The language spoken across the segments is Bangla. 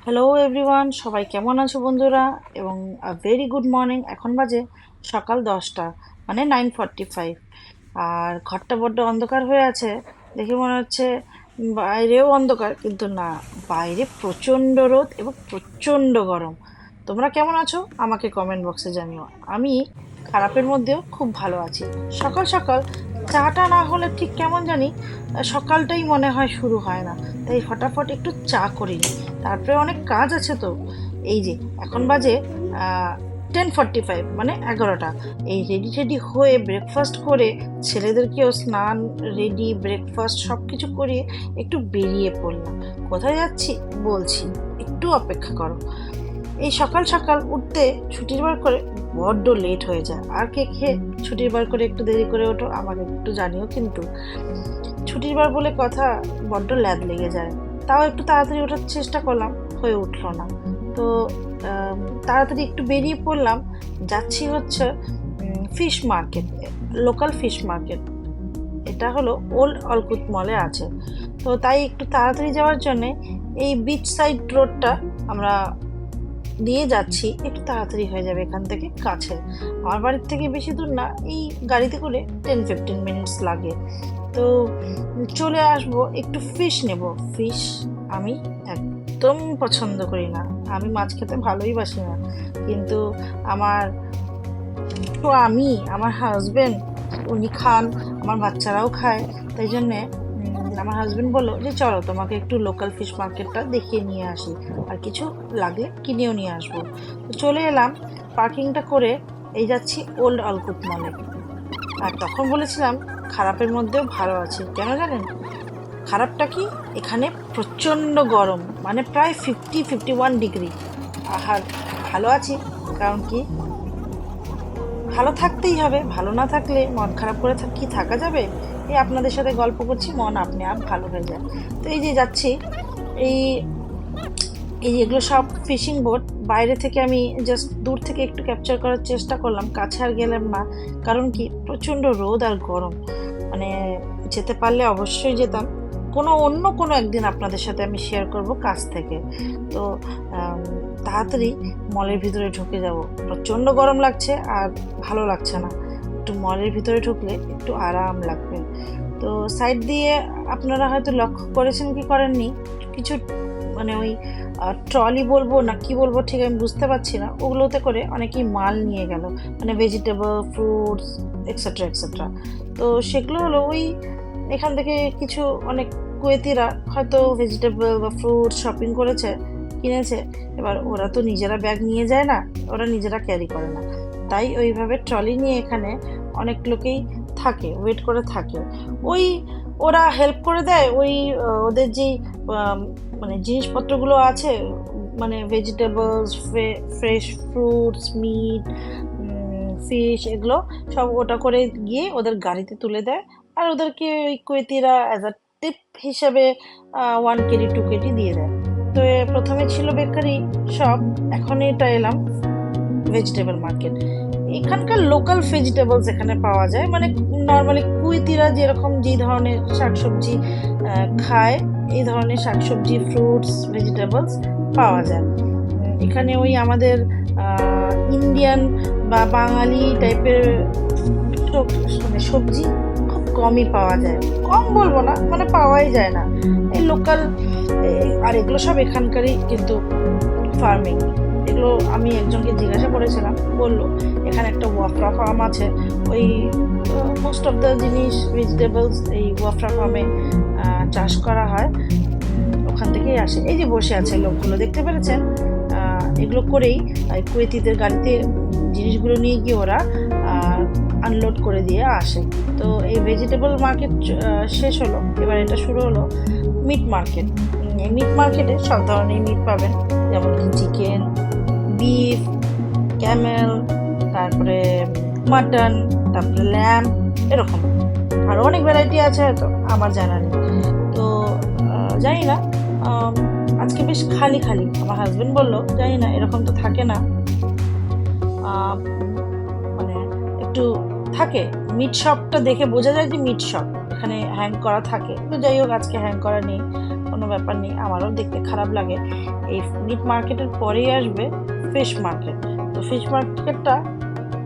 হ্যালো এভরিওয়ান, সবাই কেমন আছো বন্ধুরা? এবং ভেরি গুড মর্নিং। এখন বাজে সকাল 10টা, মানে 9:45। আর ঘরটা বড্ড অন্ধকার হয়ে আছে, দেখে মনে হচ্ছে বাইরেও অন্ধকার, কিন্তু না, বাইরে প্রচণ্ড রোদ এবং প্রচণ্ড গরম। তোমরা কেমন আছো আমাকে কমেন্ট বক্সে জানিও। আমি খারাপের মধ্যেও খুব ভালো আছি। সকাল সকাল চাটা না হলে ঠিক কেমন জানি সকালটাই মনে হয় শুরু হয় না। তাই ফটাফট একটু চা করি নি। তারপরে অনেক কাজ আছে তো। এই যে এখন বাজে 10:45, মানে 11টা। এই রেডি টেডি হয়ে ব্রেকফাস্ট করে ছেলেদেরকেও স্নান, রেডি, ব্রেকফাস্ট সব কিছু করিয়ে একটু বেরিয়ে পড়লাম। কোথায় যাচ্ছি বলছি, একটু অপেক্ষা করো। এই সকাল সকাল উঠতে ছুটির বার করে বড্ড লেট হয়ে যায়। আর কে কে ছুটির বার করে একটু দেরি করে ওঠো আমাকে একটু জানিও। কিন্তু ছুটির বার বলে কথা, বড্ড ল্যাদ লেগে যায়। তাও একটু তাড়াতাড়ি ওঠার চেষ্টা করলাম, হয়ে উঠলো না। তো আম, তাড়াতাড়ি একটু বেরিয়ে পড়লাম। যাচ্ছি হচ্ছে fish market, local fish market. এটা হলো ওল্ড অলকুত মলে আছে। তো তাই একটু তাড়াতাড়ি যাওয়ার জন্যে এই বিচ সাইড রোডটা আমরা দিয়ে যাচ্ছি। একটু তাড়াতাড়ি হয়ে যাবে, এখান থেকে কাছে, আমার বাড়ির থেকে বেশি দূর না। এই গাড়িতে করে 10-15 মিনিটস লাগে। তো চলে আসবো, একটু ফিশ নেব। ফিশ আমি একদম পছন্দ করি না, আমি মাছ খেতে ভালোই বাসি না। কিন্তু আমার তো আমি, আমার হাজবেন্ড, উনি খান, আমার বাচ্চারাও খায়। তাই জন্যে আমার হাজবেন্ড বললো যে চলো তোমাকে একটু লোকাল ফিশ মার্কেটটা দেখিয়ে নিয়ে আসি, আর কিছু লাগলে কিনেও নিয়ে আসবো। তো চলে এলাম, পার্কিংটা করে এই যাচ্ছি ওল্ড অলকুত মলে। আর তখন বলেছিলাম খারাপের মধ্যেও ভালো আছে, কেন জানেন? খারাপটা কি, এখানে প্রচণ্ড গরম, মানে প্রায় 51 ডিগ্রি। আর ভালো আছি কারণ কি, ভালো থাকতেই হবে, ভালো না থাকলে মন খারাপ করে কি থাকা যাবে? এই আপনাদের সাথে গল্প করছি, মন আপনি আপ ভালো হয়ে যায়। তো এই যে যাচ্ছি, এই এই এগুলো সব ফিশিং বোট। বাইরে থেকে আমি জাস্ট দূর থেকে একটু ক্যাপচার করার চেষ্টা করলাম, কাছে আর গেলাম না। কারণ কি, প্রচণ্ড রোদ আর গরম। মানে যেতে পারলে অবশ্যই যেতাম, অন্য কোনো একদিন আপনাদের সাথে আমি শেয়ার করব কাছ থেকে। তো আম, তাড়াতাড়ি মলের ভিতরে ঢুকে যাব। প্রচণ্ড গরম লাগছে আর ভালো লাগছে না। একটু মলের ভিতরে ঢুকলে একটু আরাম লাগবে। তো সাইড দিয়ে আপনারা হয়তো লক্ষ্য করেছেন কি করেননি, কিছু মানে ওই ট্রলি বলবো না কি বলবো ঠিক আমি বুঝতে পারছি না, ওগুলোতে করে অনেকেই মাল নিয়ে গেল, মানে ভেজিটেবল, ফ্রুটস, এক্সেট্রা এক্সেট্রা। তো সেগুলো হলো ওই এখান থেকে কিছু অনেক কুয়েতিরা হয়তো ভেজিটেবল বা ফ্রুট শপিং করেছে, কিনেছে। এবার ওরা তো নিজেরা ব্যাগ নিয়ে যায় না, ওরা নিজেরা ক্যারি করে না। তাই ওইভাবে ট্রলি নিয়ে এখানে অনেক লোকেই থাকে, ওয়েট করে থাকে। ওই ওরা হেল্প করে দেয়, ওই ওদের যেই মানে জিনিসপত্রগুলো আছে, মানে vegetables, fresh fruits, meat, fish, এগুলো সব ওটা করে গিয়ে ওদের গাড়িতে তুলে দেয়। আর ওদেরকে ওই কুয়েতিরা অ্যাজ আ টিপ হিসেবে 1 কেজি 2 কেজি দিয়ে দেয়। তো প্রথমে ছিল বেকারি শপ, এখন এটা এলাম ভেজিটেবল মার্কেট। এখানকার লোকাল ভেজিটেবলস এখানে পাওয়া যায়, মানে নর্মালি কুইতিরা যেরকম যে ধরনের শাকসবজি খায়, এই ধরনের শাকসবজি, ফ্রুটস, ভেজিটেবলস পাওয়া যায়। এখানে ওই আমাদের ইন্ডিয়ান বা বাঙালি টাইপের মানে সবজি খুব কমই পাওয়া যায়। কম বলবো না, মানে পাওয়াই যায় না। এই লোকাল, আর এগুলো সব এখানকারই কিন্তু ফার্মিং। এগুলো আমি একজনকে জিজ্ঞাসা করেছিলাম, বললো এখানে একটা ওয়াফরা ফার্ম আছে। ওই মোস্ট অফ দ্য জিনিস ভেজিটেবলস এই ওয়াফরা ফার্মে চাষ করা হয়, ওখান থেকেই আসে। এই যে বসে আছে লোকগুলো, দেখতে পেরেছেন? এগুলো করেই কুয়েতিদের গাড়িতে জিনিসগুলো নিয়ে গিয়ে ওরা আনলোড করে দিয়ে আসে। তো এই ভেজিটেবল মার্কেট শেষ হলো, এবার এটা শুরু হলো মিট মার্কেট। এই মিট মার্কেটে সব ধরনের মিট পাবেন, যেমন চিকেন, বিফ, ক্যামেল, তারপরে মাটন, তারপরে ল্যাম্প, এরকম আরও অনেক ভ্যারাইটি আছে, হয়তো আমার জানা নেই। তো জানি না, আজকে বেশ খালি খালি। আমার হাজবেন্ড বললো জানি না, এরকম তো থাকে না, মানে একটু থাকে। মিট শপটা দেখে বোঝা যায় যে মিট শপ, এখানে হ্যাং করা থাকে। তো যাই হোক, আজকে হ্যাং করা নেই, কোনো ব্যাপার নেই, আমারও দেখতে খারাপ লাগে। এই মিট মার্কেটের পরেই আসবে ফিশ মার্কেট। তো ফিশ মার্কেটটা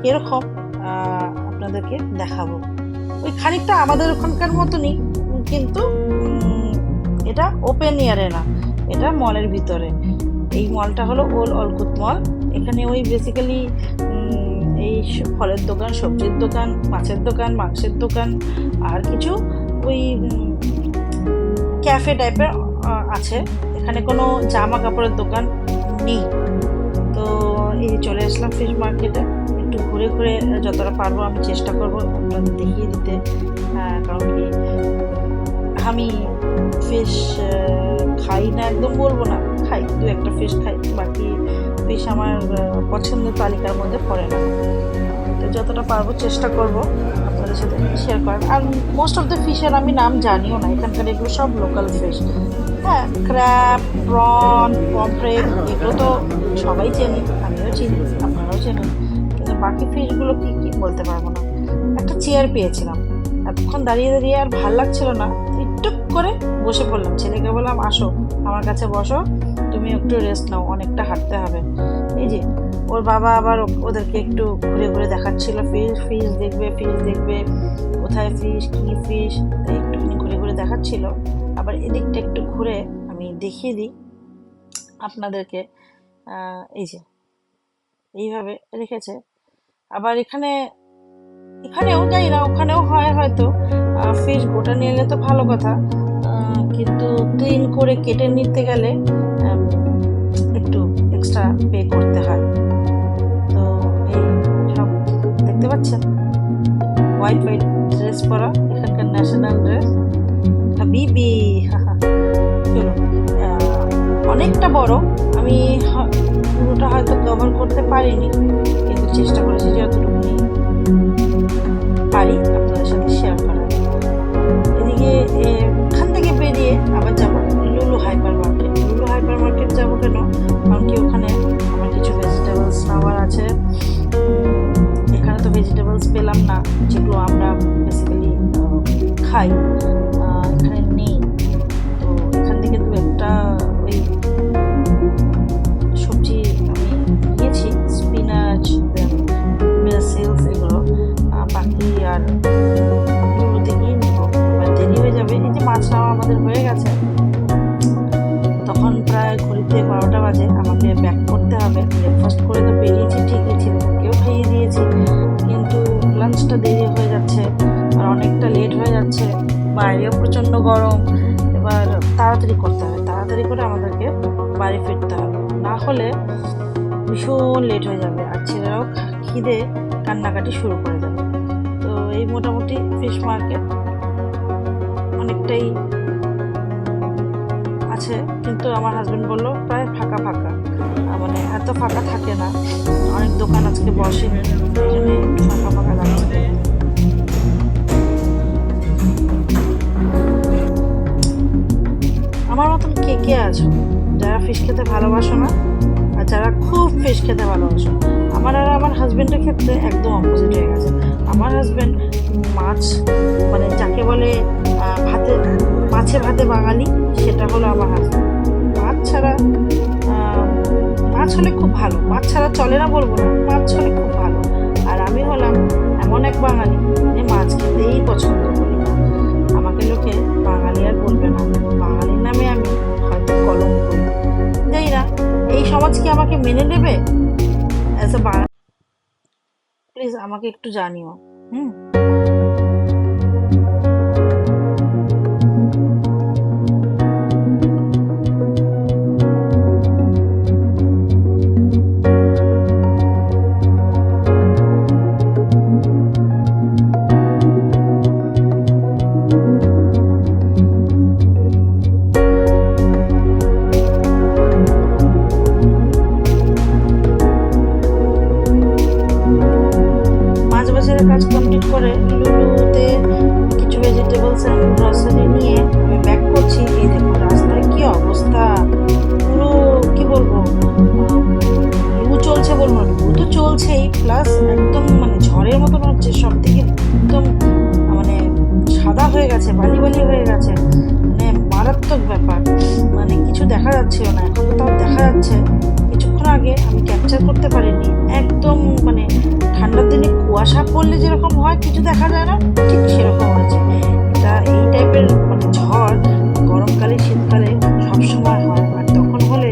কীরকম আপনাদেরকে দেখাবো। ওই খানিকটা আমাদের ওখানকার মতনই, কিন্তু এটা ওপেন এয়ারে না, এটা মলের ভিতরে। এই মলটা হলো ওল অলকুত মল। এখানে ওই বেসিক্যালি এই ফলের দোকান, সবজির দোকান, মাছের দোকান, মাংসের দোকান, আর কিছু ওই ক্যাফে টাইপের আছে। এখানে কোনো জামা কাপড়ের দোকান নেই। তো এই চলে আসলাম ফিশ মার্কেটে। একটু ঘুরে ঘুরে যতটা পারবো আমি চেষ্টা করবো আপনাদের দেখিয়ে দিতে। কারণ কি আমি ফিশ খাই না, একদম বলবো না, খাই, দু একটা ফিশ খাই, বাকি ফিশ আমার পছন্দের তালিকার মধ্যে পড়ে না। তো যতটা পারবো চেষ্টা করব আপনাদের সাথে শেয়ার করার। আর মোস্ট অফ দ্য ফিশের আমি নাম জানিও না, এখানকার এগুলো সব লোকাল ফিশ। হ্যাঁ, ক্র্যাব, প্রন, পমফ্রেট এগুলো তো সবাই চেনে, আমিও চিনি, আপনারাও চেনেন, কিন্তু বাকি ফিশগুলো কী কী বলতে পারবো না। একটা চেয়ার পেয়েছিলাম, এতক্ষণ দাঁড়িয়ে দাঁড়িয়ে আর ভাল লাগছিল না, একটু করে বসে পড়লাম। ছেলেকে বললাম, আসো আমার কাছে বসো, তুমি একটু রেস্ট নাও, অনেকটা হাঁটতে হবে। এই যে ওর বাবা আবার ওদেরকে একটু ঘুরে ঘুরে দেখাচ্ছিল, ফিশ দেখবে, ফিশ দেখবে, কোথায় ফিশ, কী ফিশ, একটুখানি ঘুরে ঘুরে দেখাচ্ছিল। আবার এদিকটা একটু ঘুরে আমি দেখিয়ে দিই আপনাদেরকে। এই যে এইভাবে রেখেছে। আবার এখানেও জানি না, ওখানেও হয় হয়তো। ফিশ গোটা নিয়ে এলে তো ভালো কথা, কিন্তু ক্লিন করে কেটে নিতে গেলে একটু এক্সট্রা পে করতে হয়। তো এই সব দেখতে পাচ্ছেন, হোয়াইট হোয়াইট ড্রেস পরা, এখানকার ন্যাশনাল ড্রেস হাবিবি। চলো, অনেকটা বড়, আমি পুরোটা হয়তো কভার করতে পারিনি, কিন্তু চেষ্টা করেছি যতটুকুনি পারি আপনাদের সাথে শেয়ার করার। এদিকে এখান থেকে বেরিয়ে আবার যাবো লুলু হাইপার মার্কেট। লুলু হাইপার মার্কেট যাবো কেন, কারণ কি ওখানে আমার কিছু ভেজিটেবলস নেওয়ার আছে। এখানে তো ভেজিটেবলস পেলাম না, যেগুলো আমরা বেসিক্যালি খাই, এখানে নেই। তো এখান থেকে দু একটা ওই সবজি আমি নিয়েছি, স্পিনাচ, বেসিলস, এগুলো বাকি আর এগুলোতে গিয়ে নেব। এবার দেরি হয়ে যাবে। এই যে মাছ নেওয়া আমাদের হয়ে গেছে, তখন প্রায় ঘড়িতে 12টা বাজে, আমাকে ব্যাক করতে হবে। ব্রেকফাস্ট করে তো বেরিয়েছি ঠিকই, ছেলেদেরকেও খাইয়ে দিয়েছি, কিন্তু লাঞ্চটা দেরি হয়ে যাচ্ছে আর অনেকটা লেট হয়ে যাচ্ছে, বাইরেও প্রচণ্ড গরম। এবার তাড়াতাড়ি করতে হবে, তাড়াতাড়ি করে আমাদেরকে বাড়ি ফিরতে হবে, না হলে ভীষণ লেট হয়ে যাবে আর ছেলেরাও খিদে কান্নাকাটি শুরু করে দেবে। তো এই মোটামুটি ফিশ মার্কেট অনেকটাই আছে, কিন্তু আমার হাজব্যান্ড বললো প্রায় ফাঁকা ফাঁকা, মানে এত ফাঁকা থাকে না, অনেক দোকান আজকে বসেনি, এই জন্য একটু ফাঁকা ফাঁকা লাগছে। আমার মতন কে কে আছো যারা ফিশ খেতে ভালোবাসো না, আর যারা খুব ফিশ খেতে ভালোবাসো? আমার আর আমার হাজব্যান্ডের ক্ষেত্রে একদম অপোজিট হয়ে গেছে। আমার হাজব্যান্ড মাছ, মানে যাকে বলে ভাতে, মাছে ভাতে বাঙালি, সেটা হলো আমার হাজব্যান্ড। মাছ ছাড়া, মাছ হলে খুব ভালো, মাছ ছাড়া চলে না বলবো না, মাছ হলে খুব ভালো। আর আমি হলাম এমন এক বাঙালি যে মাছ খেতেই পছন্দ করি না। আমাকে লোকে বাঙালি আর বলবে না, বাঙালির নামে আমি হয়তো কলঙ্ক করি, জানি না এই সমাজ কি আমাকে মেনে নেবে অ্যাজ এ বাঙালি? প্লিজ আমাকে একটু জানিও। কাজ কমপ্লিট করে লুলুতে কিছু ভেজিটেবলস অ্যান্ড গ্রসারি নিয়ে আমি ব্যাক করছি। এই দেখুন রাস্তায় কি অবস্থা, পুরো কি বলবো, লু চলছে বলবো, লু তো চলছেই, প্লাস একদম মানে ঝড়ের মতন হচ্ছে, সব দিকে একদম মানে সাদা হয়ে গেছে, বালি বালি হয়ে গেছে, মানে মারাত্মক ব্যাপার। দেখা যাচ্ছিল না, এখন তো তাও দেখা যাচ্ছে। কিছুক্ষণ আগে আমি ক্যাপচার করতে পারিনি, একদম মানে ঠান্ডার দিনে কুয়াশা পড়লে যেরকম হয় কিছু দেখা যায় না, ঠিক সেরকম হয়েছে। এটা এই টাইপের মানে ঝড় গরমকালে শীতকালে সবসময় হয়, আর তখন হলে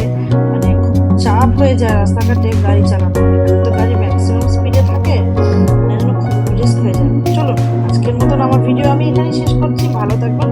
মানে খুব চাপ হয়ে যায় রাস্তাঘাটে গাড়ি চালানো। এখানে তো গাড়ি ম্যাক্সিমাম স্পিডে থাকে, এই জন্য খুব রিস্ক হয়ে যায়। চলো, আজকের মতন আমার ভিডিও আমি এখানেই শেষ করছি। ভালো থাকবেন।